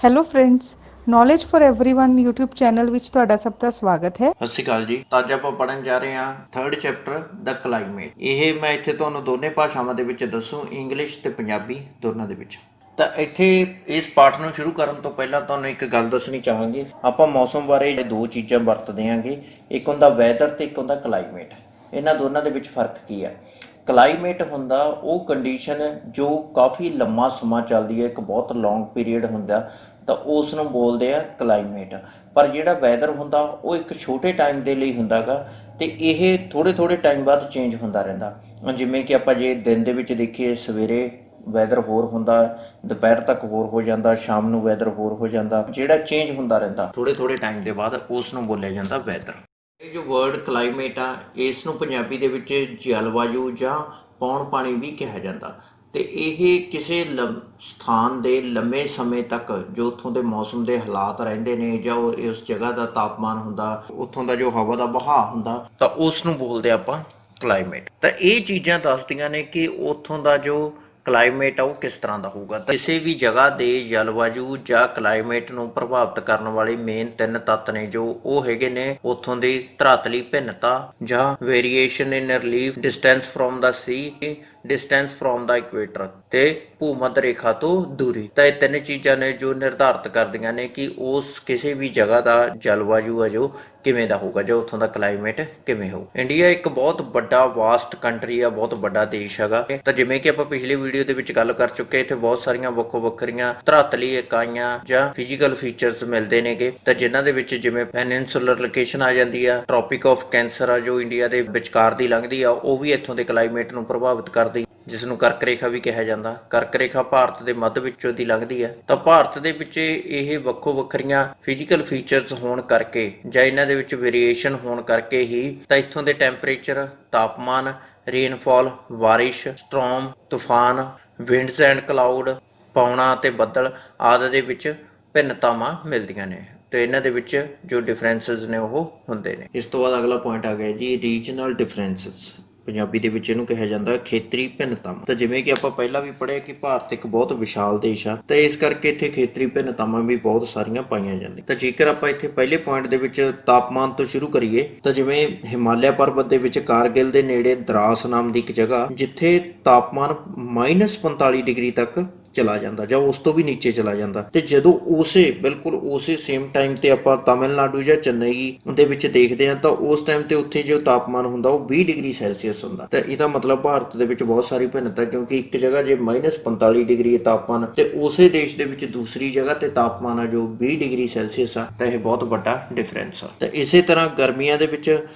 Hello friends, knowledge for everyone YouTube channel ਵਿੱਚ ਤੁਹਾਡਾ ਸਭ ਦਾ ਸਵਾਗਤ ਹੈ। ਸਤਿ ਸ਼੍ਰੀ ਅਕਾਲ ਜੀ। ਤਾਂ ਅੱਜ ਆਪਾਂ ਪੜ੍ਹਨ ਜਾ ਰਹੇ ਹਾਂ 3rd ਚੈਪਟਰ ਦਾ ਕਲਾਈਮੇਟ। ਇਹ ਮੈਂ ਇੱਥੇ ਤੁਹਾਨੂੰ ਦੋਨੇ ਭਾਸ਼ਾਵਾਂ ਦੇ ਵਿੱਚ ਦੱਸੂ, ਇੰਗਲਿਸ਼ ਤੇ ਪੰਜਾਬੀ ਦੋਨਾਂ ਦੇ ਵਿੱਚ। ਤਾਂ ਇੱਥੇ ਇਸ ਪਾਠ ਨੂੰ ਸ਼ੁਰੂ ਕਰਨ ਤੋਂ ਪਹਿਲਾਂ ਤੁਹਾਨੂੰ ਇੱਕ ਗੱਲ ਦੱਸਣੀ ਚਾਹਾਂਗੇ। ਆਪਾਂ ਮੌਸਮ ਬਾਰੇ ਦੋ ਚੀਜ਼ਾਂ ਵਰਤਦੇ ਹਾਂਗੇ, ਇੱਕ ਹੁੰਦਾ ਵੈਦਰ ਤੇ ਇੱਕ ਹੁੰਦਾ ਕਲਾਈਮੇਟ। ਇਹਨਾਂ ਦੋਨਾਂ ਦੇ ਵਿੱਚ ਫਰਕ ਕੀ ਹੈ? ਕਲਾਈਮੇਟ ਹੁੰਦਾ ਉਹ ਕੰਡੀਸ਼ਨ ਜੋ ਕਾਫੀ ਲੰਮਾ ਸਮਾਂ ਚੱਲਦੀ ਹੈ, ਇੱਕ ਬਹੁਤ ਲੌਂਗ ਪੀਰੀਅਡ ਹੁੰਦਾ, ਤਾਂ ਉਸ ਨੂੰ ਬੋਲਦੇ ਆ ਕਲਾਈਮੇਟ। ਪਰ ਜਿਹੜਾ ਵੈਦਰ ਹੁੰਦਾ ਉਹ ਇੱਕ ਛੋਟੇ ਟਾਈਮ ਦੇ ਲਈ ਹੁੰਦਾ ਗਾ, ਅਤੇ ਇਹ ਥੋੜ੍ਹੇ ਟਾਈਮ ਬਾਅਦ ਚੇਂਜ ਹੁੰਦਾ ਰਹਿੰਦਾ। ਜਿਵੇਂ ਕਿ ਆਪਾਂ ਜੇ ਦਿਨ ਦੇ ਵਿੱਚ ਦੇਖੀਏ, ਸਵੇਰੇ ਵੈਦਰ ਹੋਰ ਹੁੰਦਾ, ਦੁਪਹਿਰ ਤੱਕ ਹੋਰ ਹੋ ਜਾਂਦਾ, ਸ਼ਾਮ ਨੂੰ ਵੈਦਰ ਹੋਰ ਹੋ ਜਾਂਦਾ, ਜਿਹੜਾ ਚੇਂਜ ਹੁੰਦਾ ਰਹਿੰਦਾ ਥੋੜ੍ਹੇ ਟਾਈਮ ਦੇ ਬਾਅਦ, ਉਸ ਨੂੰ ਬੋਲਿਆ ਜਾਂਦਾ ਵੈਦਰ। ਇਹ ਜੋ ਵਰਡ ਕਲਾਈਮੇਟ ਆ, ਇਸ ਨੂੰ ਪੰਜਾਬੀ ਦੇ ਵਿੱਚ ਜਲਵਾਯੂ ਜਾਂ ਪੌਣ ਪਾਣੀ ਵੀ ਕਿਹਾ ਜਾਂਦਾ, ਅਤੇ ਇਹ ਕਿਸੇ ਸਥਾਨ ਦੇ ਲੰਮੇ ਸਮੇਂ ਤੱਕ ਜੋ ਉੱਥੋਂ ਦੇ ਮੌਸਮ ਦੇ ਹਾਲਾਤ ਰਹਿੰਦੇ ਨੇ, ਜਾਂ ਉਸ ਜਗ੍ਹਾ ਦਾ ਤਾਪਮਾਨ ਹੁੰਦਾ, ਉੱਥੋਂ ਦਾ ਜੋ ਹਵਾ ਦਾ ਵਹਾਅ ਹੁੰਦਾ, ਤਾਂ ਉਸ ਨੂੰ ਬੋਲਦੇ ਆਪਾਂ ਕਲਾਈਮੇਟ। ਤਾਂ ਇਹ ਚੀਜ਼ਾਂ ਦੱਸਦੀਆਂ ਨੇ ਕਿ ਉੱਥੋਂ ਦਾ ਜੋ ਕਲਾਈਮੇਟ ਆ ਉਹ ਕਿਸ ਤਰ੍ਹਾਂ ਦਾ ਹੋਊਗਾ। ਤਾਂ ਕਿਸੇ ਵੀ ਜਗ੍ਹਾ ਦੇ ਜਲਵਾਯੂ ਜਾਂ ਕਲਾਈਮੇਟ ਨੂੰ ਪ੍ਰਭਾਵਿਤ ਕਰਨ ਵਾਲੇ ਮੇਨ 3 ਤੱਤ ਨੇ, ਜੋ ਉਹ ਹੈਗੇ ਨੇ ਉੱਥੋਂ ਦੀ ਧਰਾਤਲੀ ਭਿੰਨਤਾ ਜਾਂ variation in relief, distance from the C, distance from the equator, ਤੇ ਭੂ-ਮੱਧ ਰੇਖਾ ਤੋਂ ਦੂਰੀ। ਤਾਂ ਇਹ 3 ਚੀਜ਼ਾਂ ਨੇ ਜੋ ਨਿਰਧਾਰਿਤ ਕਰਦੀਆਂ ਨੇ ਕਿ ਉਸ ਕਿਸੇ ਵੀ ਜਗ੍ਹਾ ਦਾ ਜਲਵਾਯੂ ਆ ਜੋ ਕਿਵੇਂ ਦਾ ਹੋਊਗਾ, ਜਾਂ ਉੱਥੋਂ ਦਾ ਕਲਾਈਮੇਟ ਕਿਵੇਂ ਹੋਊ। ਇੰਡੀਆ ਇੱਕ ਬਹੁਤ ਵੱਡਾ ਵਾਸਟ ਕੰਟਰੀ ਆ, ਬਹੁਤ ਵੱਡਾ ਦੇਸ਼ ਹੈਗਾ। ਤਾਂ ਜਿਵੇਂ ਕਿ ਆਪਾਂ ਪਿਛਲੀ ਵੀਡੀਓ ਦੇ ਵਿੱਚ ਗੱਲ ਕਰ ਚੁੱਕੇ, ਇੱਥੇ ਬਹੁਤ ਸਾਰੀਆਂ ਵੱਖੋ ਵੱਖਰੀਆਂ ਧਰਾਤਲੀ ਇਕਾਈਆਂ ਜਾਂ ਫਿਜ਼ੀਕਲ ਫੀਚਰਸ ਮਿਲਦੇ ਨੇਗੇ, ਤਾਂ ਜਿਨ੍ਹਾਂ ਦੇ ਵਿੱਚ ਜਿਵੇਂ ਪੈਨਿਨਸੂਲਰ ਲੋਕੇਸ਼ਨ ਆ ਜਾਂਦੀ ਆ, ਟ੍ਰੋਪਿਕ ਆਫ ਕੈਂਸਰ ਆ ਜੋ ਇੰਡੀਆ ਦੇ ਵਿਚਕਾਰ ਦੀ ਲੰਘਦੀ ਆ, ਉਹ ਵੀ ਇੱਥੋਂ ਦੇ ਕਲਾਈਮੇਟ ਨੂੰ ਪ੍ਰਭਾਵਿਤ ਕਰਦੀ, ਜਿਸ ਨੂੰ ਕਰਕ ਰੇਖਾ ਵੀ ਕਿਹਾ ਜਾਂਦਾ। ਕਰਕ ਰੇਖਾ ਭਾਰਤ ਦੇ ਮੱਧ ਵਿੱਚੋਂ ਦੀ ਲੰਘਦੀ ਹੈ। ਤਾਂ ਭਾਰਤ ਦੇ ਵਿੱਚ ਇਹ ਵੱਖੋ ਵੱਖਰੀਆਂ ਫਿਜ਼ੀਕਲ ਫੀਚਰਸ ਹੋਣ ਕਰਕੇ, ਜਾਂ ਇਹਨਾਂ ਦੇ ਵਿੱਚ ਵੇਰੀਏਸ਼ਨ ਹੋਣ ਕਰਕੇ ਹੀ ਤਾਂ ਇੱਥੋਂ ਦੇ ਟੈਂਪਰੇਚਰ, ਤਾਪਮਾਨ, ਰੇਨਫਾਲ, ਬਾਰਿਸ਼, ਸਟ੍ਰੋਮ, ਤੂਫਾਨ, ਵਿੰਡਸ ਐਂਡ ਕਲਾਊਡ, ਪੌਣਾ ਅਤੇ ਬੱਦਲ ਆਦਿ ਦੇ ਵਿੱਚ ਭਿੰਨਤਾਵਾਂ ਮਿਲਦੀਆਂ ਨੇ, ਤੇ ਇਹਨਾਂ ਦੇ ਵਿੱਚ ਜੋ ਡਿਫਰੈਂਸਿਸ ਨੇ ਉਹ ਹੁੰਦੇ ਨੇ। ਇਸ ਤੋਂ ਬਾਅਦ ਅਗਲਾ ਪੁਆਇੰਟ ਆ ਗਿਆ ਜੀ ਰੀਜਨਲ ਡਿਫਰੈਂਸਿਸ। ਪੰਜਾਬੀ ਦੇ ਵਿੱਚ ਇਹਨੂੰ ਕਿਹਾ ਜਾਂਦਾ ਖੇਤਰੀ ਭਿੰਨਤਾਵਾਂ। ਤਾਂ ਜਿਵੇਂ ਕਿ ਆਪਾਂ ਪਹਿਲਾਂ ਵੀ ਪੜ੍ਹਿਆ ਕਿ ਭਾਰਤ ਇੱਕ ਬਹੁਤ ਵਿਸ਼ਾਲ ਦੇਸ਼ ਆ, ਤਾਂ ਇਸ ਕਰਕੇ ਇੱਥੇ ਖੇਤਰੀ ਭਿੰਨਤਾਵਾਂ ਵੀ ਬਹੁਤ ਸਾਰੀਆਂ ਪਾਈਆਂ ਜਾਂਦੀਆਂ। ਤਾਂ ਜੇਕਰ ਆਪਾਂ ਇੱਥੇ ਪਹਿਲੇ ਪੁਆਇੰਟ ਦੇ ਵਿੱਚ ਤਾਪਮਾਨ ਤੋਂ ਸ਼ੁਰੂ ਕਰੀਏ, ਤਾਂ ਜਿਵੇਂ ਹਿਮਾਲਿਆ ਪਰਬਤ ਦੇ ਵਿੱਚ ਕਾਰਗਿਲ ਦੇ ਨੇੜੇ ਦਰਾਸ ਨਾਮ ਦੀ ਇੱਕ ਜਗ੍ਹਾ, ਜਿੱਥੇ ਤਾਪਮਾਨ -45 ਡਿਗਰੀ ਤੱਕ ਚਲਾ ਜਾਂਦਾ, ਜਾਂ ਉਸ ਤੋਂ ਵੀ ਨੀਚੇ ਚਲਾ ਜਾਂਦਾ। ਤੇ ਜਦੋਂ ਬਿਲਕੁਲ ਉਸੇ ਸੇਮ ਟਾਈਮ ਤੇ ਆਪਾਂ ਤਾਮਿਲਨਾਡੂ ਜਾਂ ਚੇਨਈ ਦੇ ਵਿੱਚ ਦੇਖਦੇ ਹਾਂ, ਤਾਂ ਉਸ ਟਾਈਮ ਤੇ ਉੱਥੇ ਜੋ ਤਾਪਮਾਨ ਹੁੰਦਾ ਉਹ 20 ਡਿਗਰੀ ਸੈਲਸੀਅਸ ਹੁੰਦਾ। ਤਾਂ ਇਹਦਾ ਮਤਲਬ ਭਾਰਤ ਦੇ ਵਿੱਚ ਬਹੁਤ ਸਾਰੀ ਭਿੰਨਤਾ, ਕਿਉਂਕਿ ਇੱਕ ਜਗ੍ਹਾ ਜੇ -45 ਡਿਗਰੀ ਤਾਪਮਾਨ, ਤੇ ਉਸੇ ਦੇਸ਼ ਦੇ ਵਿੱਚ ਦੂਸਰੀ ਜਗ੍ਹਾ ਤੇ ਤਾਪਮਾਨ ਆ ਜੋ 20 ਡਿਗਰੀ ਸੈਲਸੀਅਸ ਆ, ਤਾਂ ਇਹ ਬਹੁਤ ਵੱਡਾ ਡਿਫਰੈਂਸ ਆ। ਤਾਂ ਇਸੇ ਤਰ੍ਹਾਂ ਗਰਮੀਆਂ ਦੇ ਵਿੱਚ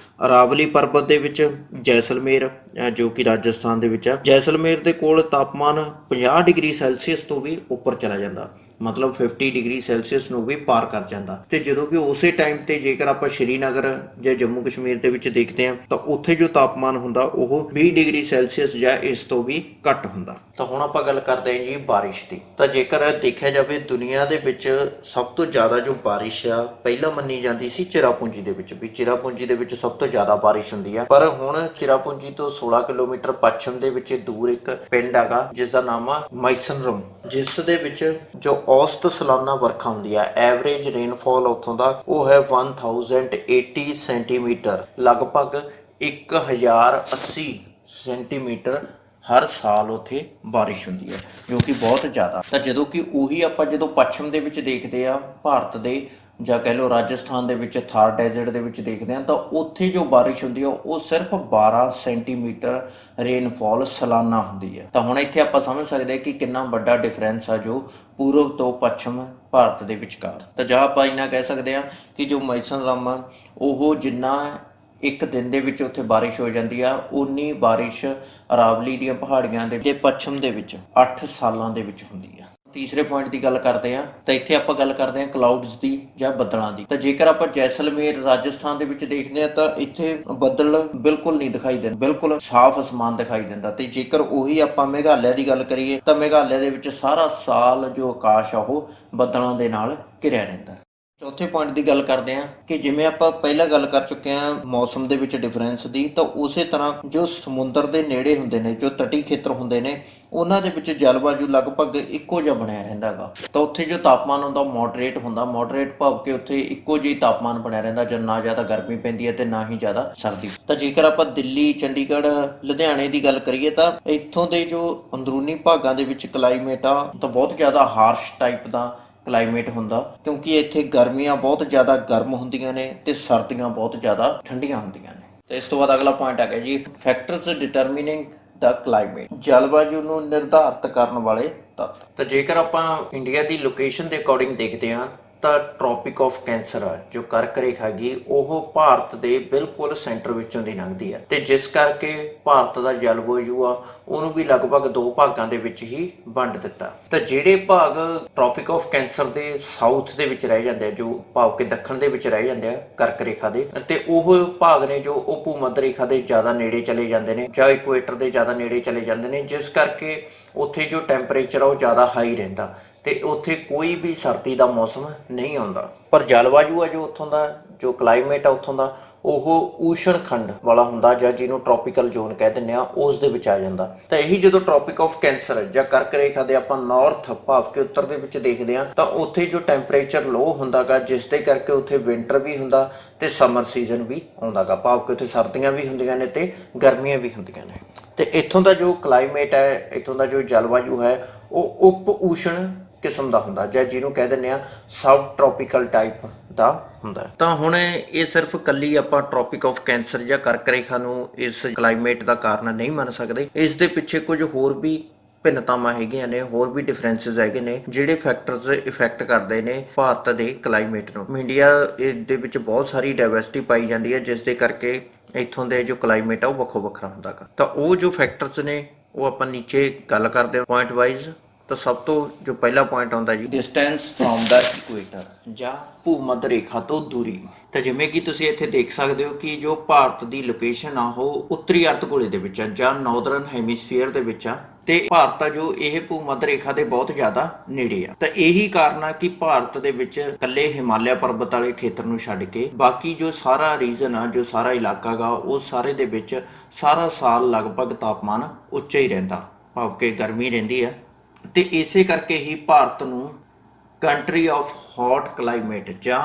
ਅਰਾਵਲੀ ਪਰਬਤ ਦੇ ਵਿੱਚ ਜੈਸਲਮੇਰ, ਜੋ ਕਿ ਰਾਜਸਥਾਨ ਦੇ ਵਿੱਚ ਆ, ਜੈਸਲਮੇਰ ਦੇ ਕੋਲ ਤਾਪਮਾਨ 50 ਡਿਗਰੀ ਸੈਲਸੀਅਸ ਤੋਂ ਵੀ ਉੱਪਰ ਚਲਾ ਜਾਂਦਾ, ਮਤਲਬ 50 ਡਿਗਰੀ ਸੈਲਸੀਅਸ ਨੂੰ ਵੀ ਪਾਰ ਕਰ ਜਾਂਦਾ। ਤੇ ਜਦੋਂ ਕਿ ਉਸੇ ਟਾਈਮ ਤੇ ਜੇਕਰ ਆਪਾਂ ਸ਼੍ਰੀਨਗਰ ਜਾਂ ਜੰਮੂ ਕਸ਼ਮੀਰ ਦੇ ਵਿੱਚ ਦੇਖਦੇ ਹਾਂ, ਤਾਂ ਉੱਥੇ ਜੋ ਤਾਪਮਾਨ ਹੁੰਦਾ ਉਹ 20 ਡਿਗਰੀ ਸੈਲਸੀਅਸ ਜਾਂ ਇਸ ਤੋਂ ਵੀ ਘੱਟ ਹੁੰਦਾ। ਤਾਂ ਹੁਣ ਆਪਾਂ ਗੱਲ ਕਰਦੇ ਹਾਂ ਜੀ ਬਾਰਿਸ਼ ਦੀ। ਤਾਂ ਜੇਕਰ ਦੇਖਿਆ ਜਾਵੇ, ਦੁਨੀਆ ਦੇ ਵਿੱਚ ਸਭ ਤੋਂ ਜ਼ਿਆਦਾ ਜੋ ਬਾਰਿਸ਼ ਆ ਪਹਿਲਾਂ ਮੰਨੀ ਜਾਂਦੀ ਸੀ ਚਿਰਾਪੂੰਜੀ ਦੇ ਵਿੱਚ, ਵੀ ਚਿਰਾਪੂੰਜੀ ਦੇ ਵਿੱਚ ਸਭ ਤੋਂ ਜ਼ਿਆਦਾ ਬਾਰਿਸ਼ ਹੁੰਦੀ ਆ। ਪਰ ਹੁਣ ਚਿਰਾਪੂੰਜੀ ਤੋਂ 16 ਕਿਲੋਮੀਟਰ ਪੱਛਮ ਦੇ ਵਿੱਚ ਦੂਰ ਇੱਕ ਪਿੰਡ ਹੈਗਾ, ਜਿਸ ਦਾ ਨਾਮ ਆ ਮਾਈਸਨਰਮ, ਜਿਸ ਦੇ ਵਿੱਚ ਜੋ ਔਸਤ ਸਾਲਾਨਾ ਵਰਖਾ ਹੁੰਦੀ ਆ, ਐਵਰੇਜ ਰੇਨਫਾਲ ਉੱਥੋਂ ਦਾ ਉਹ ਹੈ 1080 ਸੈਂਟੀਮੀਟਰ, ਲਗਭਗ 1080 ਸੈਂਟੀਮੀਟਰ ਹਰ ਸਾਲ ਉੱਥੇ ਬਾਰਿਸ਼ ਹੁੰਦੀ ਹੈ, ਜੋ ਕਿ ਬਹੁਤ ਜ਼ਿਆਦਾ। ਤਾਂ ਜਦੋਂ ਕਿ ਉਹੀ ਆਪਾਂ ਜਦੋਂ ਪੱਛਮ ਦੇ ਵਿੱਚ ਦੇਖਦੇ ਆ ਭਾਰਤ ਦੇ, ਜਾਂ ਕਹਿ ਲਓ ਰਾਜਸਥਾਨ ਦੇ ਵਿੱਚ ਥਾਰ ਡੈਜ਼ਰਟ ਦੇ ਵਿੱਚ ਦੇਖਦੇ ਹਾਂ, ਤਾਂ ਉੱਥੇ ਜੋ ਬਾਰਿਸ਼ ਹੁੰਦੀ ਆ ਉਹ ਸਿਰਫ 12 ਸੈਂਟੀਮੀਟਰ ਰੇਨਫਾਲ ਸਾਲਾਨਾ ਹੁੰਦੀ ਹੈ। ਤਾਂ ਹੁਣ ਇੱਥੇ ਆਪਾਂ ਸਮਝ ਸਕਦੇ ਹਾਂ ਕਿ ਕਿੰਨਾ ਵੱਡਾ ਡਿਫਰੈਂਸ ਆ ਜੋ ਪੂਰਬ ਤੋਂ ਪੱਛਮ ਭਾਰਤ ਦੇ ਵਿਚਕਾਰ। ਤਾਂ ਜਾਂ ਆਪਾਂ ਇੰਨਾ ਕਹਿ ਸਕਦੇ ਹਾਂ ਕਿ ਜੋ ਮਾਈਸਨਰਾਮ ਆ, ਉਹ ਜਿੰਨਾ ਇੱਕ ਦਿਨ ਦੇ ਵਿੱਚ ਉੱਥੇ ਬਾਰਿਸ਼ ਹੋ ਜਾਂਦੀ ਆ, ਉਨੀ ਬਾਰਿਸ਼ ਅਰਾਵਲੀ ਦੀਆਂ ਪਹਾੜੀਆਂ ਦੇ ਪੱਛਮ ਦੇ ਵਿੱਚ 8 ਸਾਲਾਂ ਦੇ ਵਿੱਚ ਹੁੰਦੀ ਆ। ਤੀਸਰੇ ਪੁਆਇੰਟ ਦੀ ਗੱਲ ਕਰਦੇ ਹਾਂ, ਤਾਂ ਇੱਥੇ ਆਪਾਂ ਗੱਲ ਕਰਦੇ ਹਾਂ ਕਲਾਊਡਸ ਦੀ ਜਾਂ ਬੱਦਲਾਂ ਦੀ। ਤਾਂ ਜੇਕਰ ਆਪਾਂ ਜੈਸਲਮੇਰ ਰਾਜਸਥਾਨ ਦੇ ਵਿੱਚ ਦੇਖਦੇ ਹਾਂ, ਤਾਂ ਇੱਥੇ ਬੱਦਲ ਬਿਲਕੁਲ ਨਹੀਂ ਦਿਖਾਈ ਦਿੰਦੇ, ਬਿਲਕੁਲ ਸਾਫ਼ ਅਸਮਾਨ ਦਿਖਾਈ ਦਿੰਦਾ। ਤੇ ਜੇਕਰ ਉਹੀ ਆਪਾਂ ਮੇਘਾਲਿਆ ਦੀ ਗੱਲ ਕਰੀਏ, ਤਾਂ ਮੇਘਾਲਿਆ ਦੇ ਵਿੱਚ ਸਾਰਾ ਸਾਲ ਜੋ ਆਕਾਸ਼ ਆ ਉਹ ਬੱਦਲਾਂ ਦੇ ਨਾਲ ਘਿਰਿਆ ਰਹਿੰਦਾ। ਚੌਥੇ ਪੁਆਇੰਟ ਦੀ ਗੱਲ ਕਰਦੇ ਹਾਂ ਕਿ ਜਿਵੇਂ ਆਪਾਂ ਪਹਿਲਾਂ ਗੱਲ ਕਰ ਚੁੱਕੇ ਹਾਂ ਮੌਸਮ ਦੇ ਵਿੱਚ ਡਿਫਰੈਂਸ ਦੀ, ਤਾਂ ਉਸੇ ਤਰ੍ਹਾਂ ਜੋ ਸਮੁੰਦਰ ਦੇ ਨੇੜੇ ਹੁੰਦੇ ਨੇ, ਜੋ ਤਟੀ ਖੇਤਰ ਹੁੰਦੇ ਨੇ, ਉਹਨਾਂ ਦੇ ਵਿੱਚ ਜਲਵਾਯੂ ਲਗਭਗ ਇੱਕੋ ਜਿਹਾ ਬਣਿਆ ਰਹਿੰਦਾ ਗਾ। ਤਾਂ ਉੱਥੇ ਜੋ ਤਾਪਮਾਨ ਹੁੰਦਾ ਮੋਡਰੇਟ ਹੁੰਦਾ, ਮੋਡਰੇਟ ਭਾਵ ਕਿ ਉੱਥੇ ਇੱਕੋ ਜਿਹੀ ਤਾਪਮਾਨ ਬਣਿਆ ਰਹਿੰਦਾ, ਜਦ ਨਾ ਜ਼ਿਆਦਾ ਗਰਮੀ ਪੈਂਦੀ ਹੈ ਤੇ ਨਾ ਹੀ ਜ਼ਿਆਦਾ ਸਰਦੀ। ਤਾਂ ਜੇਕਰ ਆਪਾਂ ਦਿੱਲੀ, ਚੰਡੀਗੜ੍ਹ, ਲੁਧਿਆਣੇ ਦੀ ਗੱਲ ਕਰੀਏ ਤਾਂ ਇੱਥੋਂ ਦੇ ਜੋ ਅੰਦਰੂਨੀ ਭਾਗਾਂ ਦੇ ਵਿੱਚ ਕਲਾਈਮੇਟ ਆ ਤਾਂ ਬਹੁਤ ਜ਼ਿਆਦਾ ਹਾਰਸ਼ ਟਾਈਪ ਦਾ ਕਲਾਈਮੇਟ ਹੁੰਦਾ, ਕਿਉਂਕਿ ਇੱਥੇ ਗਰਮੀਆਂ ਬਹੁਤ ਜ਼ਿਆਦਾ ਗਰਮ ਹੁੰਦੀਆਂ ਨੇ ਤੇ ਸਰਦੀਆਂ ਬਹੁਤ ਜ਼ਿਆਦਾ ਠੰਡੀਆਂ ਹੁੰਦੀਆਂ ਨੇ। ਤੇ ਇਸ ਤੋਂ ਬਾਅਦ ਅਗਲਾ ਪੁਆਇੰਟ ਹੈਗਾ ਜੀ ਫੈਕਟਰਸ ਡਿਟਰਮਿਨਿੰਗ ਦਾ ਕਲਾਈਮੇਟ, ਜਲਵਾਯੂ ਨੂੰ ਨਿਰਧਾਰਤ ਕਰਨ ਵਾਲੇ ਤੱਤ। ਤਾਂ ਜੇਕਰ ਆਪਾਂ ਇੰਡੀਆ ਦੀ ਲੋਕੇਸ਼ਨ ਦੇ ਅਕੋਰਡਿੰਗ ਦੇਖਦੇ ਹਾਂ ਤਾਂ ਟ੍ਰੋਪਿਕ ਆਫ ਕੈਂਸਰ ਆ ਜੋ ਕਰਕ ਰੇਖਾ ਹੈਗੀ, ਉਹ ਭਾਰਤ ਦੇ ਬਿਲਕੁਲ ਸੈਂਟਰ ਵਿੱਚੋਂ ਦੀ ਲੰਘਦੀ ਹੈ ਤੇ ਜਿਸ ਕਰਕੇ ਭਾਰਤ ਦਾ ਜਲਵਾਯੂ ਆ ਉਹਨੂੰ ਵੀ ਲਗਭਗ ਦੋ ਭਾਗਾਂ ਦੇ ਵਿੱਚ ਹੀ ਵੰਡ ਦਿੱਤਾ। ਤਾਂ ਜਿਹੜੇ ਭਾਗ ਟ੍ਰੋਪਿਕ ਆਫ ਕੈਂਸਰ ਦੇ ਸਾਊਥ ਦੇ ਵਿੱਚ ਰਹਿ ਜਾਂਦੇ ਆ, ਜੋ ਭਾਵ ਕਿ ਦੱਖਣ ਦੇ ਵਿੱਚ ਰਹਿ ਜਾਂਦੇ ਆ ਕਰਕ ਰੇਖਾ ਦੇ, ਤੇ ਉਹ ਭਾਗ ਨੇ ਜੋ ਉਹ ਭੂ-ਮੱਧ ਰੇਖਾ ਦੇ ਜ਼ਿਆਦਾ ਨੇੜੇ ਚਲੇ ਜਾਂਦੇ ਨੇ ਜਾਂ ਇਕੁਏਟਰ ਦੇ ਜ਼ਿਆਦਾ ਨੇੜੇ ਚਲੇ ਜਾਂਦੇ ਨੇ, ਜਿਸ ਕਰਕੇ ਉੱਥੇ ਜੋ ਟੈਂਪਰੇਚਰ ਆ ਉਹ ਜ਼ਿਆਦਾ ਹਾਈ ਰਹਿੰਦਾ ਤੇ ਉੱਥੇ ਕੋਈ ਵੀ ਸਰਦੀ ਦਾ ਮੌਸਮ ਨਹੀਂ ਆਉਂਦਾ। ਪਰ ਜਲਵਾਯੂ ਆ ਜੋ ਉੱਥੋਂ ਦਾ, ਜੋ ਕਲਾਈਮੇਟ ਆ ਉੱਥੋਂ ਦਾ, ਉਹ ਊਸ਼ਣ ਖੰਡ ਵਾਲਾ ਹੁੰਦਾ ਜਾਂ ਜਿਹਨੂੰ ਟ੍ਰੋਪੀਕਲ ਜ਼ੋਨ ਕਹਿ ਦਿੰਦੇ ਆ, ਉਸ ਦੇ ਵਿੱਚ ਆ ਜਾਂਦਾ। ਤਾਂ ਇਹੀ ਜਦੋਂ ਟ੍ਰੋਪਿਕ ਆਫ ਕੈਂਸਰ ਜਾਂ ਕਰਕ ਰੇਖਾ ਦੇ ਆਪਾਂ ਨਾਰਥ ਭਾਵ ਕਿ ਉੱਤਰ ਦੇ ਵਿੱਚ ਦੇਖਦੇ ਹਾਂ ਤਾਂ ਉੱਥੇ ਜੋ ਟੈਂਪਰੇਚਰ ਲੋ ਹੁੰਦਾ ਗਾ, ਜਿਸ ਦੇ ਕਰਕੇ ਉੱਥੇ ਵਿੰਟਰ ਵੀ ਹੁੰਦਾ ਤੇ ਸਮਰ ਸੀਜ਼ਨ ਵੀ ਆਉਂਦਾ ਗਾ, ਭਾਵ ਕਿ ਉੱਥੇ ਸਰਦੀਆਂ ਵੀ ਹੁੰਦੀਆਂ ਨੇ ਤੇ ਗਰਮੀਆਂ ਵੀ ਹੁੰਦੀਆਂ ਨੇ। ਤੇ ਇੱਥੋਂ ਦਾ ਜੋ ਕਲਾਈਮੇਟ ਹੈ, ਇੱਥੋਂ ਦਾ ਜੋ ਜਲਵਾਯੂ ਹੈ, ਉਹ ਉਪ ਊਸ਼ਣ ਕਿਸਮ ਦਾ ਹੁੰਦਾ ਜਾਂ ਜਿਹਨੂੰ ਕਹਿ ਦਿੰਦੇ ਆ ਸਬ ਟ੍ਰੋਪੀਕਲ ਟਾਈਪ ਦਾ ਹੁੰਦਾ। ਤਾਂ ਹੁਣ ਇਹ ਸਿਰਫ ਕੱਲੀ ਆਪਾਂ ਟ੍ਰੋਪਿਕ ਆਫ ਕੈਂਸਰ ਜਾਂ ਕਰਕ ਰੇਖਾ ਨੂੰ ਇਸ ਕਲਾਈਮੇਟ ਦਾ ਕਾਰਨ ਨਹੀਂ ਮੰਨ ਸਕਦੇ, ਇਸ ਦੇ ਪਿੱਛੇ ਕੁਝ ਹੋਰ ਵੀ ਭਿੰਨਤਾਵਾਂ ਹੈਗੀਆਂ ਨੇ, ਹੋਰ ਵੀ ਡਿਫਰੈਂਸਿਸ ਹੈਗੇ ਨੇ ਜਿਹੜੇ ਫੈਕਟਰਸ ਇਫੈਕਟ ਕਰਦੇ ਨੇ ਭਾਰਤ ਦੇ ਕਲਾਈਮੇਟ ਨੂੰ। ਇੰਡੀਆ ਦੇ ਵਿੱਚ ਬਹੁਤ ਸਾਰੀ ਡਾਇਵਰਸਿਟੀ ਪਾਈ ਜਾਂਦੀ ਹੈ, ਜਿਸ ਦੇ ਕਰਕੇ ਇੱਥੋਂ ਦੇ ਜੋ ਕਲਾਈਮੇਟ ਆ ਉਹ ਵੱਖੋ ਵੱਖਰਾ ਹੁੰਦਾ ਗਾ। ਤਾਂ ਉਹ ਜੋ ਫੈਕਟਰਸ ਨੇ ਉਹ ਆਪਾਂ ਨੀਚੇ ਗੱਲ ਕਰਦੇ ਹਾਂ ਪੁਆਇੰਟ ਵਾਈਜ਼। ਤਾਂ ਸਭ ਤੋਂ ਜੋ ਪਹਿਲਾ ਪੁਆਇੰਟ ਆਉਂਦਾ ਜੀ ਡਿਸਟੈਂਸ ਫਰੋਮ ਦਾ ਇਕੁਏਟਰ ਜਾਂ ਭੂ-ਮੱਧ ਰੇਖਾ ਤੋਂ ਦੂਰੀ। ਤਾਂ ਜਿਵੇਂ ਕਿ ਤੁਸੀਂ ਇੱਥੇ ਦੇਖ ਸਕਦੇ ਹੋ ਕਿ ਜੋ ਭਾਰਤ ਦੀ ਲੋਕੇਸ਼ਨ ਆ ਉਹ ਉੱਤਰੀ ਅਰਧਗੋਲੇ ਦੇ ਵਿੱਚ ਆ ਜਾਂ ਨਾਰਦਰਨ ਹੈਮੀਸਫੀਅਰ ਦੇ ਵਿੱਚ ਆ ਤੇ ਭਾਰਤ ਆ ਜੋ ਇਹ ਭੂ-ਮੱਧ ਰੇਖਾ ਦੇ ਬਹੁਤ ਜ਼ਿਆਦਾ ਨੇੜੇ ਆ। ਤਾਂ ਇਹੀ ਕਾਰਨ ਆ ਕਿ ਭਾਰਤ ਦੇ ਵਿੱਚ ਇਕੱਲੇ ਹਿਮਾਲਿਆ ਪਰਬਤ ਵਾਲੇ ਖੇਤਰ ਨੂੰ ਛੱਡ ਕੇ ਬਾਕੀ ਜੋ ਸਾਰਾ ਰੀਜਨ ਆ, ਜੋ ਸਾਰਾ ਇਲਾਕਾ ਗਾ, ਉਹ ਸਾਰੇ ਦੇ ਵਿੱਚ ਸਾਰਾ ਸਾਲ ਲਗਭਗ ਤਾਪਮਾਨ ਉੱਚਾ ਹੀ ਰਹਿੰਦਾ, ਭਾਵ ਕਿ ਗਰਮੀ ਰਹਿੰਦੀ ਆ। ਤੇ ਇਸੇ ਕਰਕੇ ਹੀ ਭਾਰਤ ਨੂੰ ਕੰਟਰੀ ਆਫ ਹੌਟ ਕਲਾਈਮੇਟ ਜਾਂ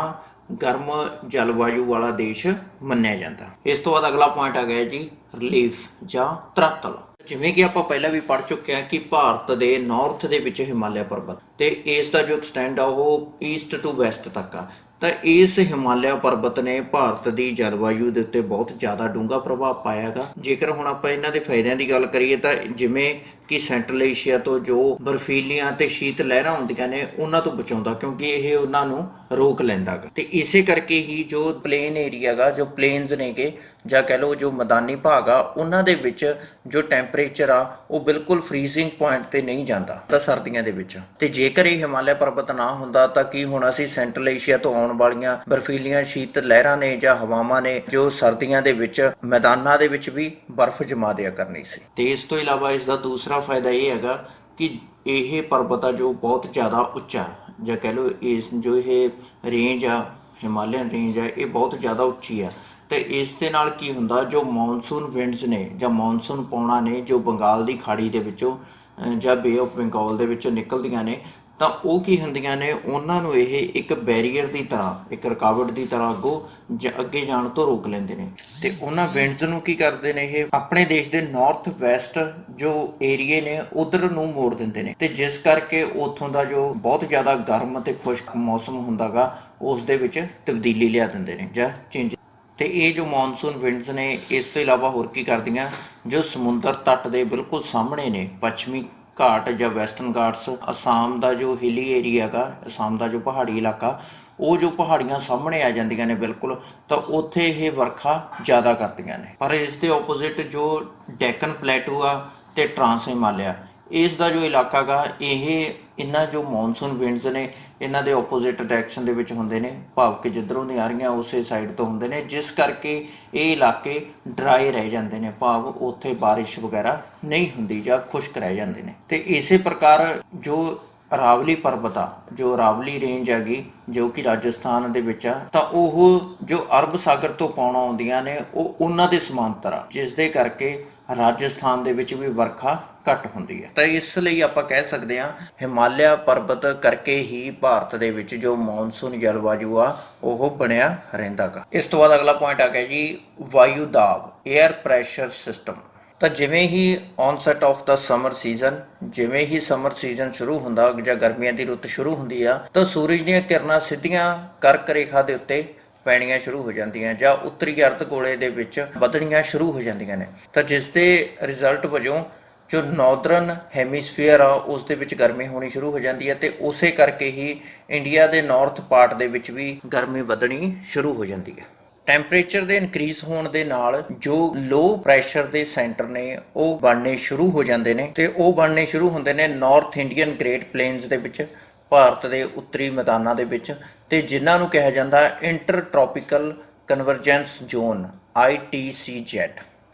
ਗਰਮ ਜਲਵਾਯੂ ਵਾਲਾ ਦੇਸ਼ ਮੰਨਿਆ ਜਾਂਦਾ। ਇਸ ਤੋਂ ਬਾਅਦ ਅਗਲਾ ਪੁਆਇੰਟ ਆ ਗਿਆ ਜੀ ਰਿਲੀਫ ਜਾਂ ਧਰਾਤਲ। ਜਿਵੇਂ ਕਿ ਆਪਾਂ ਪਹਿਲਾਂ ਵੀ ਪੜ੍ਹ ਚੁੱਕੇ ਹਾਂ ਕਿ ਭਾਰਤ ਦੇ ਨਾਰਥ ਦੇ ਵਿੱਚ ਹਿਮਾਲਿਆ ਪਰਬਤ ਤੇ ਇਸ ਦਾ ਜੋ ਐਕਸਟੈਂਡ ਆ ਉਹ ਈਸਟ ਟੂ ਵੈਸਟ ਤੱਕ ਆ। ਤਾਂ ਇਸ ਹਿਮਾਲਿਆ ਪਰਬਤ ਨੇ ਭਾਰਤ ਦੀ ਜਲਵਾਯੂ ਦੇ ਉੱਤੇ ਬਹੁਤ ਜ਼ਿਆਦਾ ਡੂੰਘਾ ਪ੍ਰਭਾਵ ਪਾਇਆ ਗਾ। ਜੇਕਰ ਹੁਣ ਆਪਾਂ ਇਹਨਾਂ ਦੇ ਫਾਇਦਿਆਂ ਦੀ ਗੱਲ ਕਰੀਏ ਤਾਂ ਜਿਵੇਂ ਕਿ ਸੈਂਟਰਲ ਏਸ਼ੀਆ ਤੋਂ ਜੋ ਬਰਫੀਲੀਆਂ ਤੇ ਸ਼ੀਤ ਲਹਿਰਾਂ ਹੁੰਦੀਆਂ ਨੇ ਉਹਨਾਂ ਤੋਂ ਬਚਾਉਂਦਾ, ਕਿਉਂਕਿ ਇਹ ਉਹਨਾਂ ਨੂੰ ਰੋਕ ਲੈਂਦਾ ਗਾ। ਤੇ ਇਸੇ ਕਰਕੇ ਹੀ ਜੋ ਪਲੇਨ ਏਰੀਆ ਗਾ, ਜੋ ਪਲੇਨਸ ਨੇਗੇ ਜਾਂ ਕਹਿ ਲਓ ਜੋ ਮੈਦਾਨੀ ਭਾਗ ਆ, ਉਹਨਾਂ ਦੇ ਵਿੱਚ ਜੋ ਟੈਂਪਰੇਚਰ ਆ ਉਹ ਬਿਲਕੁਲ ਫਰੀਜ਼ਿੰਗ ਪੁਆਇੰਟ ਤੇ ਨਹੀਂ ਜਾਂਦਾ ਤਾਂ ਸਰਦੀਆਂ ਦੇ ਵਿੱਚ। ਤੇ ਜੇਕਰ ਇਹ ਹਿਮਾਲਿਆ ਪਰਬਤ ਨਾ ਹੁੰਦਾ ਤਾਂ ਕੀ ਹੋਣਾ ਸੀ, ਸੈਂਟਰਲ ਏਸ਼ੀਆ ਤੋਂ ਆਉਣ ਵਾਲੀਆਂ ਬਰਫੀਲੀਆਂ ਸ਼ੀਤ ਲਹਿਰਾਂ ਨੇ ਜਾਂ ਹਵਾਵਾਂ ਨੇ ਜੋ ਸਰਦੀਆਂ ਦੇ ਵਿੱਚ ਮੈਦਾਨਾਂ ਦੇ ਵਿੱਚ ਵੀ ਬਰਫ਼ ਜਮਾ ਦਿਆ ਕਰਨੀ ਸੀ। ਤੇ ਇਸ ਤੋਂ ਇਲਾਵਾ ਇਸ ਦਾ ਦੂਸਰਾ ਫਾਇਦਾ ਇਹ ਹੈਗਾ ਕਿ ਇਹ ਪਰਬਤ ਆ ਜੋ ਬਹੁਤ ਜ਼ਿਆਦਾ ਉੱਚਾ ਜਾਂ ਕਹਿ ਲਓ ਇਸ ਜੋ ਇਹ ਰੇਂਜ ਆ, ਹਿਮਾਲਿਅਨ ਰੇਂਜ ਆ, ਇਹ ਬਹੁਤ ਜ਼ਿਆਦਾ ਉੱਚੀ ਆ। ਤੇ ਇਸ ਦੇ ਨਾਲ ਕੀ ਹੁੰਦਾ, ਜੋ ਮੌਨਸੂਨ ਵਿੰਡਸ ਨੇ ਜਾਂ ਮੌਨਸੂਨ ਪੌਣਾ ਨੇ ਜੋ ਬੰਗਾਲ ਦੀ ਖਾੜੀ ਦੇ ਵਿੱਚੋਂ ਜਾਂ ਬੇ ਆਫ ਬੰਗਾਲ ਦੇ ਵਿੱਚੋਂ ਨਿਕਲਦੀਆਂ ਨੇ, ਤਾਂ ਉਹ ਕੀ ਹੁੰਦੀਆਂ ਨੇ, ਉਹਨਾਂ ਨੂੰ ਇਹ ਇੱਕ ਬੈਰੀਅਰ ਦੀ ਤਰ੍ਹਾਂ, ਇੱਕ ਰੁਕਾਵਟ ਦੀ ਤਰ੍ਹਾਂ ਅੱਗੇ ਜਾਣ ਤੋਂ ਰੋਕ ਲੈਂਦੇ ਨੇ। ਤੇ ਉਹਨਾਂ ਵਿੰਡਸ ਨੂੰ ਕੀ ਕਰਦੇ ਨੇ, ਇਹ ਆਪਣੇ ਦੇਸ਼ ਦੇ ਨਾਰਥ ਵੈਸਟ ਜੋ ਏਰੀਏ ਨੇ ਉਧਰ ਨੂੰ ਮੋੜ ਦਿੰਦੇ ਨੇ ਤੇ ਜਿਸ ਕਰਕੇ ਉੱਥੋਂ ਦਾ ਜੋ ਬਹੁਤ ਜ਼ਿਆਦਾ ਗਰਮ ਅਤੇ ਖੁਸ਼ਕ ਮੌਸਮ ਹੁੰਦਾ ਗਾ ਉਸ ਦੇ ਵਿੱਚ ਤਬਦੀਲੀ ਲਿਆ ਦਿੰਦੇ ਨੇ ਜਾਂ ਚੇਂਜ। ਤੇ ਇਹ ਜੋ ਮੌਨਸੂਨ ਵਿੰਡਸ ਨੇ ਇਸ ਤੋਂ ਇਲਾਵਾ ਹੋਰ ਕੀ ਕਰਦੀਆਂ, ਜੋ ਸਮੁੰਦਰ ਤੱਟ ਦੇ ਬਿਲਕੁਲ ਸਾਹਮਣੇ ਨੇ, ਪੱਛਮੀ ਘਾਟ ਜਾਂ ਵੈਸਟਰਨ ਘਾਟਸ, ਅਸਾਮ ਦਾ ਜੋ ਹਿਲੀ ਏਰੀਆ ਗਾ, ਅਸਾਮ ਦਾ ਜੋ ਪਹਾੜੀ ਇਲਾਕਾ, ਉਹ ਜੋ ਪਹਾੜੀਆਂ ਸਾਹਮਣੇ ਆ ਜਾਂਦੀਆਂ ਨੇ ਬਿਲਕੁਲ, ਤਾਂ ਉੱਥੇ ਇਹ ਵਰਖਾ ਜ਼ਿਆਦਾ ਕਰਦੀਆਂ ਨੇ। ਪਰ ਇਸ ਦੇ ਆਪੋਜ਼ਿਟ ਜੋ ਡੈਕਨ ਪਲੇਟੂ ਆ ਤੇ ਟਰਾਂਸ ਹਿਮਾਲਿਆ, ਇਸ ਦਾ ਜੋ ਇਲਾਕਾ ਗਾ, ਇਹ ਇਹਨਾਂ ਜੋ ਮੌਨਸੂਨ ਵਿੰਡਸ ਨੇ ਇਹਨਾਂ ਦੇ ਆਪੋਜ਼ਿਟ ਡਾਇਰੈਕਸ਼ਨ ਦੇ ਵਿੱਚ ਹੁੰਦੇ ਨੇ, ਭਾਵ ਕਿ ਜਿੱਧਰੋਂ ਦੀ ਆ ਰਹੀਆਂ ਉਸੇ ਸਾਈਡ ਤੋਂ ਹੁੰਦੇ ਨੇ, ਜਿਸ ਕਰਕੇ ਇਹ ਇਲਾਕੇ ਡਰਾਈ ਰਹਿ ਜਾਂਦੇ ਨੇ, ਭਾਵ ਉੱਥੇ ਬਾਰਿਸ਼ ਵਗੈਰਾ ਨਹੀਂ ਹੁੰਦੀ ਜਾਂ ਖੁਸ਼ਕ ਰਹਿ ਜਾਂਦੇ ਨੇ। ਤੇ ਇਸੇ ਪ੍ਰਕਾਰ ਜੋ ਅਰਾਵਲੀ ਪਰਬਤ ਆ, ਜੋ ਅਰਾਵਲੀ ਰੇਂਜ ਹੈਗੀ ਜੋ ਕਿ ਰਾਜਸਥਾਨ ਦੇ ਵਿੱਚ ਆ, ਤਾਂ ਉਹ ਜੋ ਅਰਬ ਸਾਗਰ ਤੋਂ ਪੌਣ ਆਉਂਦੀਆਂ ਨੇ ਉਹ ਉਹਨਾਂ ਦੇ ਸਮਾਂਤਰ ਆ, ਜਿਸ ਦੇ ਕਰਕੇ ਰਾਜਸਥਾਨ ਦੇ ਵਿੱਚ ਵੀ ਵਰਖਾ ਘੱਟ ਹੁੰਦੀ ਹੈ। ਤਾਂ ਇਸ ਲਈ ਆਪਾਂ ਕਹਿ ਸਕਦੇ ਹਾਂ ਹਿਮਾਲਿਆ ਪਰਬਤ ਕਰਕੇ ਹੀ ਭਾਰਤ ਦੇ ਵਿੱਚ ਜੋ ਮੌਨਸੂਨ ਜਲਵਾਯੂ ਆ ਉਹ ਬਣਿਆ ਰਹਿੰਦਾ ਗਾ। ਇਸ ਤੋਂ ਬਾਅਦ ਅਗਲਾ ਪੁਆਇੰਟ ਆ ਗਿਆ ਜੀ ਵਾਯੂ ਦਾਬ, ਏਅਰ ਪ੍ਰੈਸ਼ਰ ਸਿਸਟਮ। ਤਾਂ ਜਿਵੇਂ ਹੀ ਔਨਸੈਟ ਆਫ ਦਾ ਸਮਰ ਸੀਜ਼ਨ, ਜਿਵੇਂ ਹੀ ਸਮਰ ਸੀਜ਼ਨ ਸ਼ੁਰੂ ਹੁੰਦਾ ਜਾਂ ਗਰਮੀਆਂ ਦੀ ਰੁੱਤ ਸ਼ੁਰੂ ਹੁੰਦੀ ਆ, ਤਾਂ ਸੂਰਜ ਦੀਆਂ ਕਿਰਨਾਂ ਸਿੱਧੀਆਂ ਕਰਕ ਰੇਖਾ ਦੇ ਉੱਤੇ ਪੈਣੀਆਂ ਸ਼ੁਰੂ ਹੋ ਜਾਂਦੀਆਂ ਜਾਂ ਉੱਤਰੀ ਅਰਧ ਗੋਲੇ ਦੇ ਵਿੱਚ ਵਧਣੀਆਂ ਸ਼ੁਰੂ ਹੋ ਜਾਂਦੀਆਂ ਨੇ। ਤਾਂ ਜਿਸ ਦੇ ਰਿਜ਼ਲਟ ਵਜੋਂ ਜੋ ਨਾਰਦਰਨ ਹੈਮੀਸਫੀਅਰ ਆ ਉਸ ਦੇ ਵਿੱਚ ਗਰਮੀ ਹੋਣੀ ਸ਼ੁਰੂ ਹੋ ਜਾਂਦੀ ਹੈ, ਤੇ ਉਸੇ ਕਰਕੇ ਹੀ ਇੰਡੀਆ ਦੇ ਨਾਰਥ ਪਾਰਟ ਦੇ ਵਿੱਚ ਵੀ ਗਰਮੀ ਵਧਣੀ ਸ਼ੁਰੂ ਹੋ ਜਾਂਦੀ ਹੈ। ਟੈਂਪਰੇਚਰ ਦੇ ਇਨਕਰੀਜ਼ ਹੋਣ ਦੇ ਨਾਲ ਜੋ ਲੋ ਪ੍ਰੈਸ਼ਰ ਦੇ ਸੈਂਟਰ ਨੇ ਉਹ ਬਣਨੇ ਸ਼ੁਰੂ ਹੋ ਜਾਂਦੇ ਨੇ, ਤੇ ਉਹ ਬਣਨੇ ਸ਼ੁਰੂ ਹੁੰਦੇ ਨੇ ਨਾਰਥ ਇੰਡੀਅਨ ਗ੍ਰੇਟ ਪਲੇਨਸ ਦੇ ਵਿੱਚ, ਭਾਰਤ ਦੇ ਉੱਤਰੀ ਮੈਦਾਨਾਂ ਦੇ ਵਿੱਚ, ਤੇ ਜਿਨ੍ਹਾਂ ਨੂੰ ਕਿਹਾ ਜਾਂਦਾ inter tropical convergence zone ITCZ,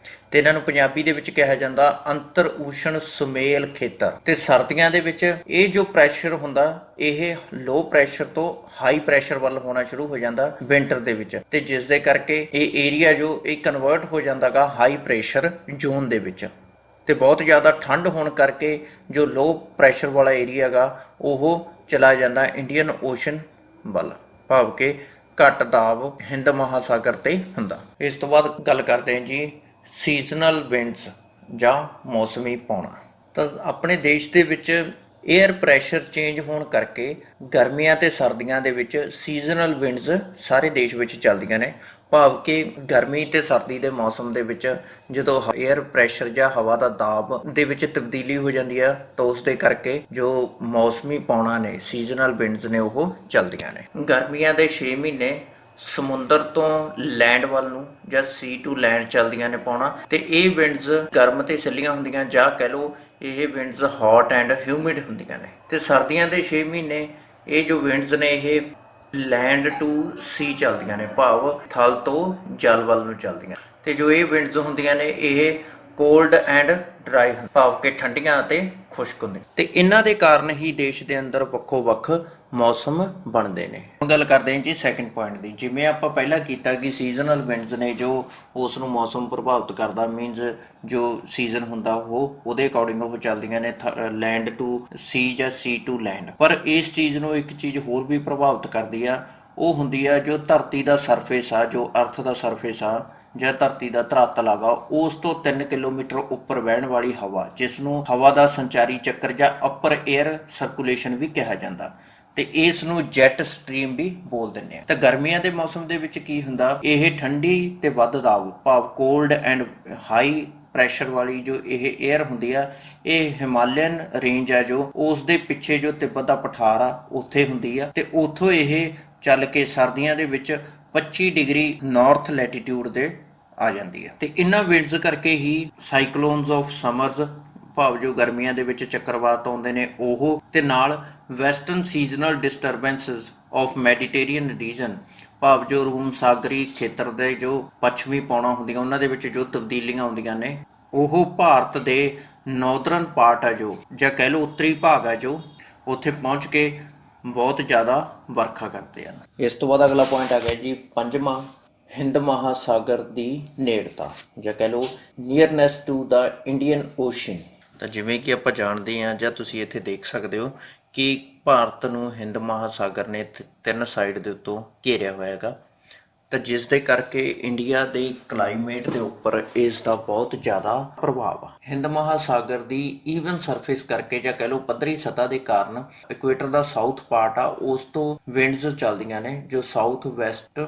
ਤੇ ਇਹਨਾਂ ਨੂੰ ਪੰਜਾਬੀ ਦੇ ਵਿੱਚ ਕਿਹਾ ਜਾਂਦਾ ਅੰਤਰ ਊਸ਼ਣ ਸੁਮੇਲ ਖੇਤਰ। ਤੇ ਸਰਦੀਆਂ ਦੇ ਵਿੱਚ ਇਹ ਜੋ ਪ੍ਰੈਸ਼ਰ ਹੁੰਦਾ ਇਹ ਲੋ ਪ੍ਰੈਸ਼ਰ ਤੋਂ ਹਾਈ ਪ੍ਰੈਸ਼ਰ ਵੱਲ ਹੋਣਾ ਸ਼ੁਰੂ ਹੋ ਜਾਂਦਾ ਵਿੰਟਰ ਦੇ ਵਿੱਚ, ਤੇ ਜਿਸ ਦੇ ਕਰਕੇ ਇਹ ਏਰੀਆ ਜੋ ਇਹ ਕਨਵਰਟ ਹੋ ਜਾਂਦਾਗਾ ਹਾਈ ਪ੍ਰੈਸ਼ਰ ਜ਼ੋਨ ਦੇ ਵਿੱਚ, ਤੇ ਬਹੁਤ ਜ਼ਿਆਦਾ ਠੰਡ ਹੋਣ ਕਰਕੇ ਜੋ ਲੋ ਪ੍ਰੈਸ਼ਰ ਵਾਲਾ ਏਰੀਆ ਗਾ ਉਹ ਚਲਾ ਜਾਂਦਾ ਇੰਡੀਅਨ ਓਸ਼ਨ ਵੱਲ, ਭਾਵ ਕਿ ਘੱਟ ਦਾਬ ਹਿੰਦ ਮਹਾਸਾਗਰ ਤੇ ਹੁੰਦਾ। ਇਸ ਤੋਂ ਬਾਅਦ ਗੱਲ ਕਰਦੇ ਹਾਂ ਜੀ ਸੀਜ਼ਨਲ ਵਿੰਡਸ ਜਾਂ ਮੌਸਮੀ ਪੌਣਾ। ਤਾਂ ਆਪਣੇ ਦੇਸ਼ ਦੇ ਵਿੱਚ ਏਅਰ ਪ੍ਰੈਸ਼ਰ ਚੇਂਜ ਹੋਣ ਕਰਕੇ ਗਰਮੀਆਂ ਤੇ ਸਰਦੀਆਂ ਦੇ ਵਿੱਚ ਸੀਜ਼ਨਲ ਵਿੰਡਸ ਸਾਰੇ ਦੇਸ਼ ਵਿੱਚ ਚੱਲਦੀਆਂ ਨੇ, ਭਾਵ ਕਿ ਗਰਮੀ ਤੇ ਸਰਦੀ ਦੇ ਮੌਸਮ ਦੇ ਵਿੱਚ ਜਦੋਂ ਏਅਰ ਪ੍ਰੈਸ਼ਰ ਜਾਂ ਹਵਾ ਦਾ ਦਾਬ ਦੇ ਵਿੱਚ ਤਬਦੀਲੀ ਹੋ ਜਾਂਦੀ ਆ ਤਾਂ ਉਸ ਦੇ ਕਰਕੇ ਜੋ ਮੌਸਮੀ ਪੌਣਾ ਨੇ ਸੀਜ਼ਨਲ ਵਿੰਡਸ ਨੇ ਉਹ ਚੱਲਦੀਆਂ ਨੇ। ਗਰਮੀਆਂ ਦੇ 6 ਮਹੀਨੇ ਸਮੁੰਦਰ ਤੋਂ ਲੈਂਡ ਵੱਲ ਨੂੰ ਜਾਂ ਸੀ ਟੂ ਲੈਂਡ ਚੱਲਦੀਆਂ ਨੇ ਪੌਣਾ, ਤੇ ਇਹ ਵਿੰਡਸ ਗਰਮ ਤੇ ਸਿੱਲੀਆਂ ਹੁੰਦੀਆਂ ਜਾਂ ਕਹਿ ਲਓ ਇਹ ਵਿੰਡਸ ਹੌਟ ਐਂਡ ਹਿਊਮਿਡ ਹੁੰਦੀਆਂ ਨੇ। ਤੇ ਸਰਦੀਆਂ ਦੇ 6 ਮਹੀਨੇ ਇਹ ਜੋ ਵਿੰਡਸ ਨੇ ਇਹ ਲੈਂਡ ਟੂ ਸੀ ਚੱਲਦੀਆਂ ਨੇ, ਭਾਵ ਥਲ ਤੋਂ ਜਲ ਵੱਲ ਨੂੰ ਚੱਲਦੀਆਂ, ਤੇ ਜੋ ਇਹ ਵਿੰਡਸ ਹੁੰਦੀਆਂ ਨੇ ਇਹ ਕੋਲਡ ਐਂਡ ਡਰਾਈ, ਭਾਵ ਕਿ ਠੰਡੀਆਂ ਅਤੇ ਖੁਸ਼ਕ ਹੁੰਦੀਆਂ, ਤੇ ਇਹਨਾਂ ਦੇ ਕਾਰਨ ਹੀ ਦੇਸ਼ ਦੇ ਅੰਦਰ ਵੱਖੋ ਵੱਖ ਮੌਸਮ ਬਣਦੇ ਨੇ। ਹੁਣ ਗੱਲ ਕਰਦੇ ਹਾਂ ਜੀ ਸੈਕਿੰਡ ਪੁਆਇੰਟ ਦੀ। ਜਿਵੇਂ ਆਪਾਂ ਪਹਿਲਾਂ ਕੀਤਾ ਕਿ ਸੀਜ਼ਨਲ ਵਿੰਡਸ ਨੇ ਜੋ ਉਸ ਨੂੰ ਮੌਸਮ ਪ੍ਰਭਾਵਿਤ ਕਰਦਾ, ਮੀਨਸ ਜੋ ਸੀਜ਼ਨ ਹੁੰਦਾ ਉਹ ਉਹਦੇ ਅਕੋਰਡਿੰਗ ਉਹ ਚੱਲਦੀਆਂ ਨੇ ਲੈਂਡ ਟੂ ਸੀ ਜਾਂ ਸੀ ਟੂ ਲੈਂਡ। ਪਰ ਇਸ ਚੀਜ਼ ਨੂੰ ਇੱਕ ਚੀਜ਼ ਹੋਰ ਵੀ ਪ੍ਰਭਾਵਿਤ ਕਰਦੀ ਆ, ਉਹ ਹੁੰਦੀ ਆ ਜੋ ਧਰਤੀ ਦਾ ਸਰਫੇਸ ਆ, ਜੋ ਅਰਥ ਦਾ ਸਰਫੇਸ ਆ ਜਾਂ ਧਰਤੀ ਦਾ ਧਰਾਤਲ ਹੈਗਾ, ਉਸ ਤੋਂ 3 ਕਿਲੋਮੀਟਰ ਉੱਪਰ ਵਹਿਣ ਵਾਲੀ ਹਵਾ, ਜਿਸ ਨੂੰ ਹਵਾ ਦਾ ਸੰਚਾਰੀ ਚੱਕਰ ਜਾਂ ਅਪਰ ਏਅਰ ਸਰਕੂਲੇਸ਼ਨ ਵੀ ਕਿਹਾ ਜਾਂਦਾ, ਤੇ ਇਸ ਨੂੰ ਜੈਟ ਸਟ੍ਰੀਮ ਵੀ ਬੋਲ ਦਿੰਦੇ ਆ। ਤਾਂ ਗਰਮੀਆਂ ਦੇ ਮੌਸਮ ਦੇ ਵਿੱਚ ਕੀ ਹੁੰਦਾ, ਇਹ ਠੰਡੀ ਤੇ ਵੱਧ ਦਾਬ, ਭਾਵ ਕੋਲਡ ਐਂਡ ਹਾਈ ਪ੍ਰੈਸ਼ਰ ਵਾਲੀ ਜੋ ਇਹ ਏਅਰ ਹੁੰਦੀ ਆ, ਇਹ ਹਿਮਾਲਿਅਨ ਰੇਂਜ ਆ ਜੋ ਉਸ ਦੇ ਪਿੱਛੇ ਜੋ ਤਿੱਬਤ ਦਾ ਪਠਾਰ ਆ ਉੱਥੇ ਹੁੰਦੀ ਆ, ਤੇ ਉੱਥੋਂ ਇਹ ਚੱਲ ਕੇ ਸਰਦੀਆਂ ਦੇ ਵਿੱਚ 25 ਡਿਗਰੀ ਨਾਰਥ ਲੈਟੀਟਿਊਡ ਦੇ ਆ ਜਾਂਦੀ ਹੈ। ਤੇ ਇਹਨਾਂ ਵਿੰਡਸ ਕਰਕੇ ਹੀ ਸਾਈਕਲੋਨਸ ਆਫ ਸਮਰਸ, ਭਾਵ ਜੋ ਗਰਮੀਆਂ ਦੇ ਵਿੱਚ ਚੱਕਰਵਾਤ ਆਉਂਦੇ ਨੇ ਉਹ, ਤੇ ਨਾਲ western seasonal disturbances of Mediterranean region, ਭਾਵ ਜੋ ਰੂਮ ਸਾਗਰੀ ਖੇਤਰ ਦੇ ਜੋ ਪੱਛਮੀ ਪੌਣਾ ਹੁੰਦੀਆਂ ਉਹਨਾਂ ਦੇ ਵਿੱਚ ਜੋ ਤਬਦੀਲੀਆਂ ਆਉਂਦੀਆਂ ਨੇ ਉਹ ਭਾਰਤ ਦੇ ਨਾਰਦਰਨ ਪਾਰਟ ਆ ਜੋ, ਜਾਂ ਕਹਿ ਲਓ ਉੱਤਰੀ ਭਾਗ ਆ ਜੋ, ਉੱਥੇ ਪਹੁੰਚ ਕੇ ਬਹੁਤ ਜ਼ਿਆਦਾ ਵਰਖਾ ਕਰਦੇ ਹਨ। ਇਸ ਤੋਂ ਬਾਅਦ ਅਗਲਾ ਪੁਆਇੰਟ ਆ ਗਿਆ ਜੀ ਪੰਜਵਾਂ, ਹਿੰਦ ਮਹਾਸਾਗਰ ਦੀ ਨੇੜਤਾ ਜਾਂ ਕਹਿ ਲਓ ਨੀਅਰਨੈਸ ਟੂ ਦਾ ਇੰਡੀਅਨ ਓਸ਼ਨ। ਤਾਂ ਜਿਵੇਂ ਕਿ ਆਪਾਂ ਜਾਣਦੇ ਹਾਂ ਜਾਂ ਤੁਸੀਂ ਇੱਥੇ ਦੇਖ ਸਕਦੇ ਹੋ ਕਿ ਭਾਰਤ ਨੂੰ ਹਿੰਦ ਮਹਾਸਾਗਰ ਨੇ 3 ਸਾਈਡ ਦੇ ਉੱਤੋਂ ਘੇਰਿਆ ਹੋਇਆ ਹੈਗਾ, ਤਾਂ ਜਿਸ ਦੇ ਕਰਕੇ ਇੰਡੀਆ ਦੇ ਕਲਾਈਮੇਟ ਦੇ ਉੱਪਰ ਇਸ ਦਾ ਬਹੁਤ ਜ਼ਿਆਦਾ ਪ੍ਰਭਾਵ ਆ। ਹਿੰਦ ਮਹਾਸਾਗਰ ਦੀ ਈਵਨ ਸਰਫੇਸ ਕਰਕੇ ਜਾਂ ਕਹਿ ਲਓ ਪੱਧਰੀ ਸਤ੍ਹਾ ਦੇ ਕਾਰਨ ਇਕੁਏਟਰ ਦਾ ਸਾਊਥ ਪਾਰਟ ਆ ਉਸ ਤੋਂ ਵਿੰਡਸ ਚੱਲਦੀਆਂ ਨੇ, ਜੋ ਸਾਊਥ ਵੈਸਟ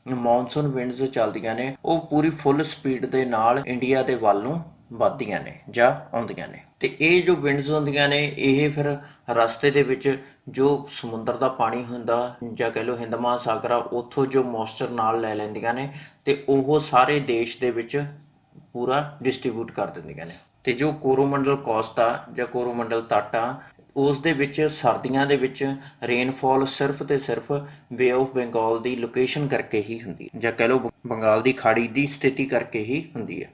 ਮੌਨਸੂਨ ਵਿੰਡਸ ਚੱਲਦੀਆਂ ਨੇ, ਉਹ ਪੂਰੀ ਫੁੱਲ ਸਪੀਡ ਦੇ ਨਾਲ ਇੰਡੀਆ ਦੇ ਵੱਲ ਨੂੰ ਵੱਧਦੀਆਂ ਨੇ ਜਾਂ ਆਉਂਦੀਆਂ ਨੇ। ਤੇ ਇਹ ਜੋ ਵਿੰਡਸ ਹੁੰਦੀਆਂ ਨੇ ਇਹ ਫਿਰ ਰਸਤੇ ਦੇ ਵਿੱਚ ਜੋ ਸਮੁੰਦਰ ਦਾ ਪਾਣੀ ਹੁੰਦਾ ਜਾਂ ਕਹਿ ਲਓ ਹਿੰਦ ਮਹਾਸਾਗਰ ਆ ਉੱਥੋਂ ਜੋ ਮੋਇਸਚਰ ਨਾਲ ਲੈ ਲੈਂਦੀਆਂ ਨੇ, ਤੇ ਉਹ ਸਾਰੇ ਦੇਸ਼ ਦੇ ਵਿੱਚ ਪੂਰਾ ਡਿਸਟ੍ਰੀਬਿਊਟ ਕਰ ਦਿੰਦੀਆਂ ਨੇ। ਤੇ ਜੋ ਕੋਰੋਮੰਡਲ ਕੋਸਟ ਆ ਜਾਂ ਕੋਰੋਮੰਡਲ ਤੱਟ ਆ ਉਸ ਦੇ ਵਿੱਚ ਸਰਦੀਆਂ ਦੇ ਵਿੱਚ ਰੇਨਫਾਲ ਸਿਰਫ ਤੇ ਸਿਰਫ ਬੇ ਆਫ ਬੰਗਾਲ ਦੀ ਲੋਕੇਸ਼ਨ ਕਰਕੇ ਹੀ ਹੁੰਦੀ ਹੈ, ਜਾਂ ਕਹਿ ਲਓ ਬੰਗਾਲ ਦੀ ਖਾੜੀ ਦੀ ਸਥਿਤੀ ਕਰਕੇ ਹੀ ਹੁੰਦੀ ਹੈ।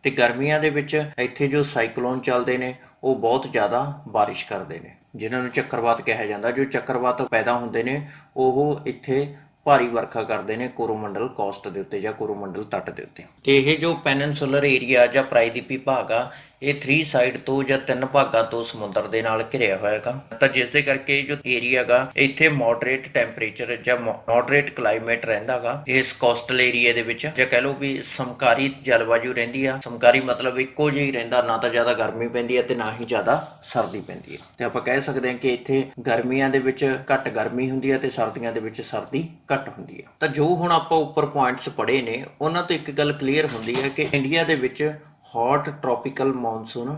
ਤੇ ਗਰਮੀਆਂ ਦੇ ਵਿੱਚ ਇੱਥੇ ਜੋ ਸਾਈਕਲੋਨ ਚੱਲਦੇ ਨੇ ਉਹ ਬਹੁਤ ਜ਼ਿਆਦਾ ਬਾਰਿਸ਼ ਕਰਦੇ ਨੇ। ਜਿਨ੍ਹਾਂ ਨੂੰ ਚੱਕਰਵਾਤ ਕਿਹਾ ਜਾਂਦਾ। ਜੋ ਚੱਕਰਵਾਤ ਪੈਦਾ ਹੁੰਦੇ ਨੇ ਉਹ ਇੱਥੇ ਭਾਰੀ ਵਰਖਾ ਕਰਦੇ ਨੇ ਕੋਰੋਮੰਡਲ ਕੋਸਟ ਦੇ ਉੱਤੇ ਜਾਂ ਕੋਰੋਮੰਡਲ ਤੱਟ ਦੇ ਉੱਤੇ। ਤੇ ਇਹ ਜੋ ਪੈਨਿਨਸੂਲਰ ਏਰੀਆ ਜਾਂ ਪ੍ਰਾਇਦੀਪੀ ਭਾਗ ਆ ਇਹ 3 ਸਾਈਡ ਤੋਂ ਜਾਂ 3 ਭਾਗਾਂ ਤੋਂ ਸਮੁੰਦਰ ਦੇ ਨਾਲ ਘਿਰਿਆ ਹੋਇਆ ਹੈਗਾ। ਤਾਂ ਜਿਸ ਦੇ ਕਰਕੇ ਜੋ ਏਰੀਆ ਗਾ ਇੱਥੇ ਮੋਡਰੇਟ ਟੈਂਪਰੇਚਰ ਜਾਂ ਮੋਡਰੇਟ ਕਲਾਈਮੇਟ ਰਹਿੰਦਾ ਗਾ ਇਸ ਕੋਸਟਲ ਏਰੀਆ ਦੇ ਵਿੱਚ, ਜਾਂ ਕਹਿ ਲਓ ਵੀ ਸਮਕਾਰੀ ਜਲਵਾਯੂ ਰਹਿੰਦੀ ਆ। ਸਮਕਾਰੀ ਮਤਲਬ ਇੱਕੋ ਜਿਹੀ ਰਹਿੰਦਾ, ਨਾ ਤਾਂ ਜ਼ਿਆਦਾ ਗਰਮੀ ਪੈਂਦੀ ਹੈ ਤੇ ਨਾ ਹੀ ਜ਼ਿਆਦਾ ਸਰਦੀ ਪੈਂਦੀ ਹੈ। ਤੇ ਆਪਾਂ ਕਹਿ ਸਕਦੇ ਹਾਂ ਕਿ ਇੱਥੇ ਗਰਮੀਆਂ ਦੇ ਵਿੱਚ ਘੱਟ ਗਰਮੀ ਹੁੰਦੀ ਹੈ ਤੇ ਸਰਦੀਆਂ ਦੇ ਵਿੱਚ ਸਰਦੀ ਘੱਟ ਹੁੰਦੀ ਹੈ। ਤਾਂ ਜੋ ਹੁਣ ਆਪਾਂ ਉੱਪਰ ਪੁਆਇੰਟਸ ਪੜ੍ਹੇ ਨੇ ਉਹਨਾਂ ਤੋਂ ਇੱਕ ਗੱਲ ਕਲੀਅਰ ਹੁੰਦੀ ਹੈ ਕਿ ਇੰਡੀਆ ਦੇ ਵਿੱਚ ਹੌਟ ਟ੍ਰੋਪੀਕਲ ਮੌਨਸੂਨ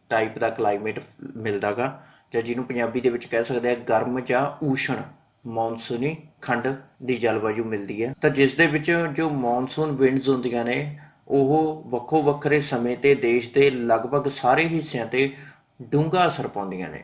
ਟਾਈਪ ਦਾ ਕਲਾਈਮੇਟ ਮਿਲਦਾ ਗਾ, ਜਾਂ ਜਿਹਨੂੰ ਪੰਜਾਬੀ ਦੇ ਵਿੱਚ ਕਹਿ ਸਕਦੇ ਆ ਗਰਮ ਜਾਂ ਊਸ਼ਣ ਮੌਨਸੂਨੀ ਖੰਡ ਦੀ ਜਲਵਾਯੂ ਮਿਲਦੀ ਹੈ। ਤਾਂ ਜਿਸ ਦੇ ਵਿੱਚ ਜੋ ਮੌਨਸੂਨ ਵਿੰਡਸ ਹੁੰਦੀਆਂ ਨੇ ਉਹ ਵੱਖੋ ਵੱਖਰੇ ਸਮੇਂ ਤੇ ਦੇਸ਼ ਦੇ ਲਗਭਗ ਸਾਰੇ ਹਿੱਸਿਆਂ ਤੇ ਡੂੰਘਾ ਅਸਰ ਪਾਉਂਦੀਆਂ ਨੇ।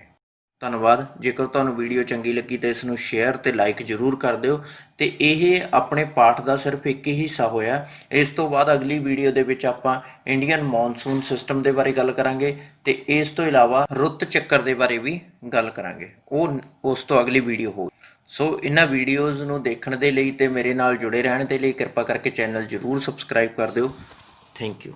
ਧੰਨਵਾਦ। ਜੇਕਰ ਤੁਹਾਨੂੰ ਵੀਡੀਓ ਚੰਗੀ ਲੱਗੀ ਤਾਂ ਇਸ ਨੂੰ ਸ਼ੇਅਰ ਤੇ ਲਾਈਕ ਜ਼ਰੂਰ ਕਰ ਦਿਓ। ਤੇ ਇਹ ਆਪਣੇ ਪਾਠ ਦਾ ਸਿਰਫ ਇੱਕ ਹੀ ਹਿੱਸਾ ਹੋਇਆ। ਇਸ ਤੋਂ ਬਾਅਦ ਅਗਲੀ ਵੀਡੀਓ ਦੇ ਵਿੱਚ ਆਪਾਂ ਇੰਡੀਅਨ ਮੌਨਸੂਨ ਸਿਸਟਮ ਦੇ ਬਾਰੇ ਗੱਲ ਕਰਾਂਗੇ ਤੇ ਇਸ ਤੋਂ ਇਲਾਵਾ ਰੁੱਤ ਚੱਕਰ ਦੇ ਬਾਰੇ ਵੀ ਗੱਲ ਕਰਾਂਗੇ। ਉਹ ਉਸ ਤੋਂ ਅਗਲੀ ਵੀਡੀਓ ਹੋਊ। ਸੋ ਇਹਨਾਂ ਵੀਡੀਓਜ਼ ਨੂੰ ਦੇਖਣ ਦੇ ਲਈ ਤੇ ਮੇਰੇ ਨਾਲ ਜੁੜੇ ਰਹਿਣ ਦੇ ਲਈ ਕਿਰਪਾ ਕਰਕੇ ਚੈਨਲ ਜ਼ਰੂਰ ਸਬਸਕ੍ਰਾਈਬ ਕਰ ਦਿਓ। Thank you.